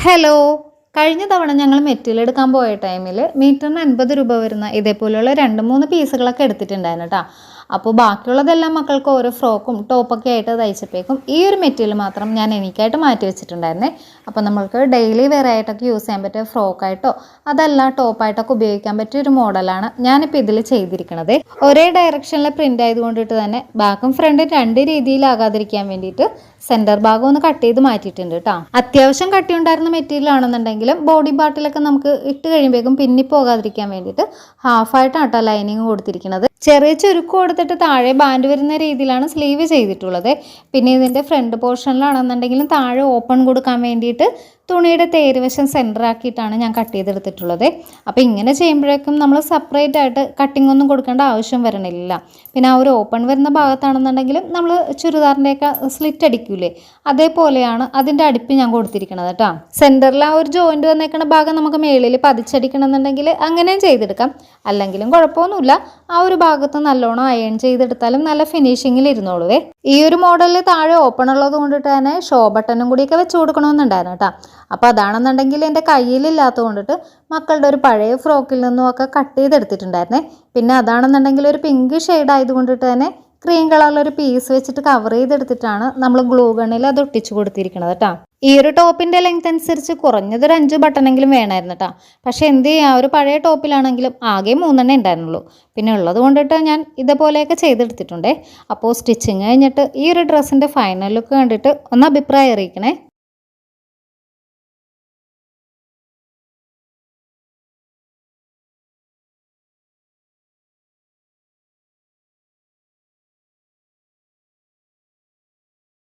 Hello. കഴിഞ്ഞ തവണ ഞങ്ങൾ മെറ്റീരിയൽ പോയ ടൈമിൽ മീറ്ററിന് 50 രൂപ വരുന്ന ഇതേപോലെയുള്ള 2-3 പീസുകളൊക്കെ എടുത്തിട്ടുണ്ടായിരുന്നു കേട്ടോ. അപ്പോൾ ബാക്കിയുള്ളതെല്ലാം മക്കൾക്ക് ഓരോ ഫ്രോക്കും ടോപ്പൊക്കെ ആയിട്ട് തയ്ച്ചപ്പോഴേക്കും ഈ ഒരു മെറ്റീരിയൽ മാത്രം ഞാൻ എനിക്കായിട്ട് മാറ്റി വെച്ചിട്ടുണ്ടായിരുന്നേ. അപ്പോൾ നമ്മൾക്ക് ഡെയിലി വെയർ ആയിട്ടൊക്കെ യൂസ് ചെയ്യാൻ പറ്റിയ ഫ്രോക്കായിട്ടോ അതല്ല ടോപ്പായിട്ടൊക്കെ ഉപയോഗിക്കാൻ പറ്റിയ ഒരു മോഡലാണ് ഞാനിപ്പോൾ ഇതിൽ ചെയ്തിരിക്കുന്നത്. ഒരേ ഡയറക്ഷനിലെ പ്രിൻ്റ് ആയതുകൊണ്ടിട്ട് തന്നെ ബാക്കും ഫ്രണ്ടും 2 രീതിയിലാകാതിരിക്കാൻ വേണ്ടിയിട്ട് സെൻറ്റർ ഭാഗം ഒന്ന് കട്ട് ചെയ്ത് മാറ്റിയിട്ടുണ്ട് കേട്ടോ. അത്യാവശ്യം കട്ടി ഉണ്ടായിരുന്ന മെറ്റീരിയൽ ആണെന്നുണ്ടെങ്കിലും ബോഡി പാർട്ടിലൊക്കെ നമുക്ക് ഇട്ട് കഴിയുമ്പോഴേക്കും പിന്നി പോകാതിരിക്കാൻ വേണ്ടിയിട്ട് ഹാഫായിട്ടാണ് കേട്ടോ ലൈനിങ് കൊടുത്തിരിക്കുന്നത്. ചെറിയ ചുരുക്ക് കൊടുത്തിട്ട് താഴെ ബാൻഡ് വരുന്ന രീതിയിലാണ് സ്ലീവ് ചെയ്തിട്ടുള്ളത്. പിന്നെ ഇതിൻ്റെ ഫ്രണ്ട് പോർഷനിലാണെന്നുണ്ടെങ്കിലും താഴെ ഓപ്പൺ കൊടുക്കാൻ വേണ്ടിയിട്ട് തുണിയുടെ തേരുവശം സെൻറ്റർ ആക്കിയിട്ടാണ് ഞാൻ കട്ട് ചെയ്തെടുത്തിട്ടുള്ളത്. അപ്പോൾ ഇങ്ങനെ ചെയ്യുമ്പോഴേക്കും നമ്മൾ സെപ്പറേറ്റ് ആയിട്ട് കട്ടിംഗ് ഒന്നും കൊടുക്കേണ്ട ആവശ്യം വരണില്ല. പിന്നെ ആ ഒരു ഓപ്പൺ വരുന്ന ഭാഗത്താണെന്നുണ്ടെങ്കിലും നമ്മൾ ചുരിദാറിൻ്റെയൊക്കെ സ്ലിറ്റ് അടിക്കൂലേ, അതേപോലെയാണ് അതിൻ്റെ അടുപ്പ് ഞാൻ കൊടുത്തിരിക്കുന്നത് കേട്ടോ. സെൻറ്ററിൽ ആ ഒരു ജോയിൻറ്റ് വന്നേക്കുന്ന ഭാഗം നമുക്ക് മേളിൽ പതിച്ചടിക്കണം എന്നുണ്ടെങ്കിൽ അങ്ങനെയും ചെയ്തെടുക്കാം, അല്ലെങ്കിലും കുഴപ്പമൊന്നുമില്ല. ആ ഒരു ഭാഗത്ത് നല്ലോണം അയൺ ചെയ്തെടുത്താലും നല്ല ഫിനിഷിങ്ങിൽ ഇരുന്നോളൂവേ. ഈ ഒരു മോഡലിൽ താഴെ ഓപ്പൺ ഉള്ളത് കൊണ്ടിട്ട് തന്നെ ഷോ ബട്ടണും കൂടിയൊക്കെ വെച്ച് കൊടുക്കണമെന്നുണ്ടായിരുന്നു കേട്ടോ. അപ്പോൾ അതാണെന്നുണ്ടെങ്കിൽ എൻ്റെ കയ്യിലില്ലാത്തത് കൊണ്ടിട്ട് മക്കളുടെ ഒരു പഴയ ഫ്രോക്കിൽ നിന്നും ഒക്കെ കട്ട് ചെയ്തെടുത്തിട്ടുണ്ടായിരുന്നേ. പിന്നെ അതാണെന്നുണ്ടെങ്കിൽ ഒരു പിങ്ക് ഷെയ്ഡ് ആയതുകൊണ്ടിട്ട് തന്നെ ക്രീം കളറിലൊരു പീസ് വെച്ചിട്ട് കവർ ചെയ്തെടുത്തിട്ടാണ് നമ്മൾ ഗ്ലൂ ഗണ്ണിൽ അത് ഒട്ടിച്ചു കൊടുത്തിരിക്കുന്നത് കേട്ടോ. ഈ ഒരു ടോപ്പിൻ്റെ ലെങ്ത് അനുസരിച്ച് കുറഞ്ഞതൊരു 5 ബട്ടണെങ്കിലും വേണമായിരുന്നു കേട്ടോ. പക്ഷേ എന്ത് ചെയ്യാം, ഒരു പഴയ ടോപ്പിലാണെങ്കിലും ആകെ 3 ഉണ്ടായിരുന്നുള്ളൂ. പിന്നെ ഉള്ളത് കൊണ്ടിട്ട് ഞാൻ ഇതുപോലെയൊക്കെ ചെയ്തെടുത്തിട്ടുണ്ടേ. അപ്പോൾ സ്റ്റിച്ചിങ് കഴിഞ്ഞിട്ട് ഈ ഒരു ഡ്രസ്സിൻ്റെ ഫൈനൽ ലുക്ക് കണ്ടിട്ട് ഒന്ന് അഭിപ്രായം അറിയിക്കണേ.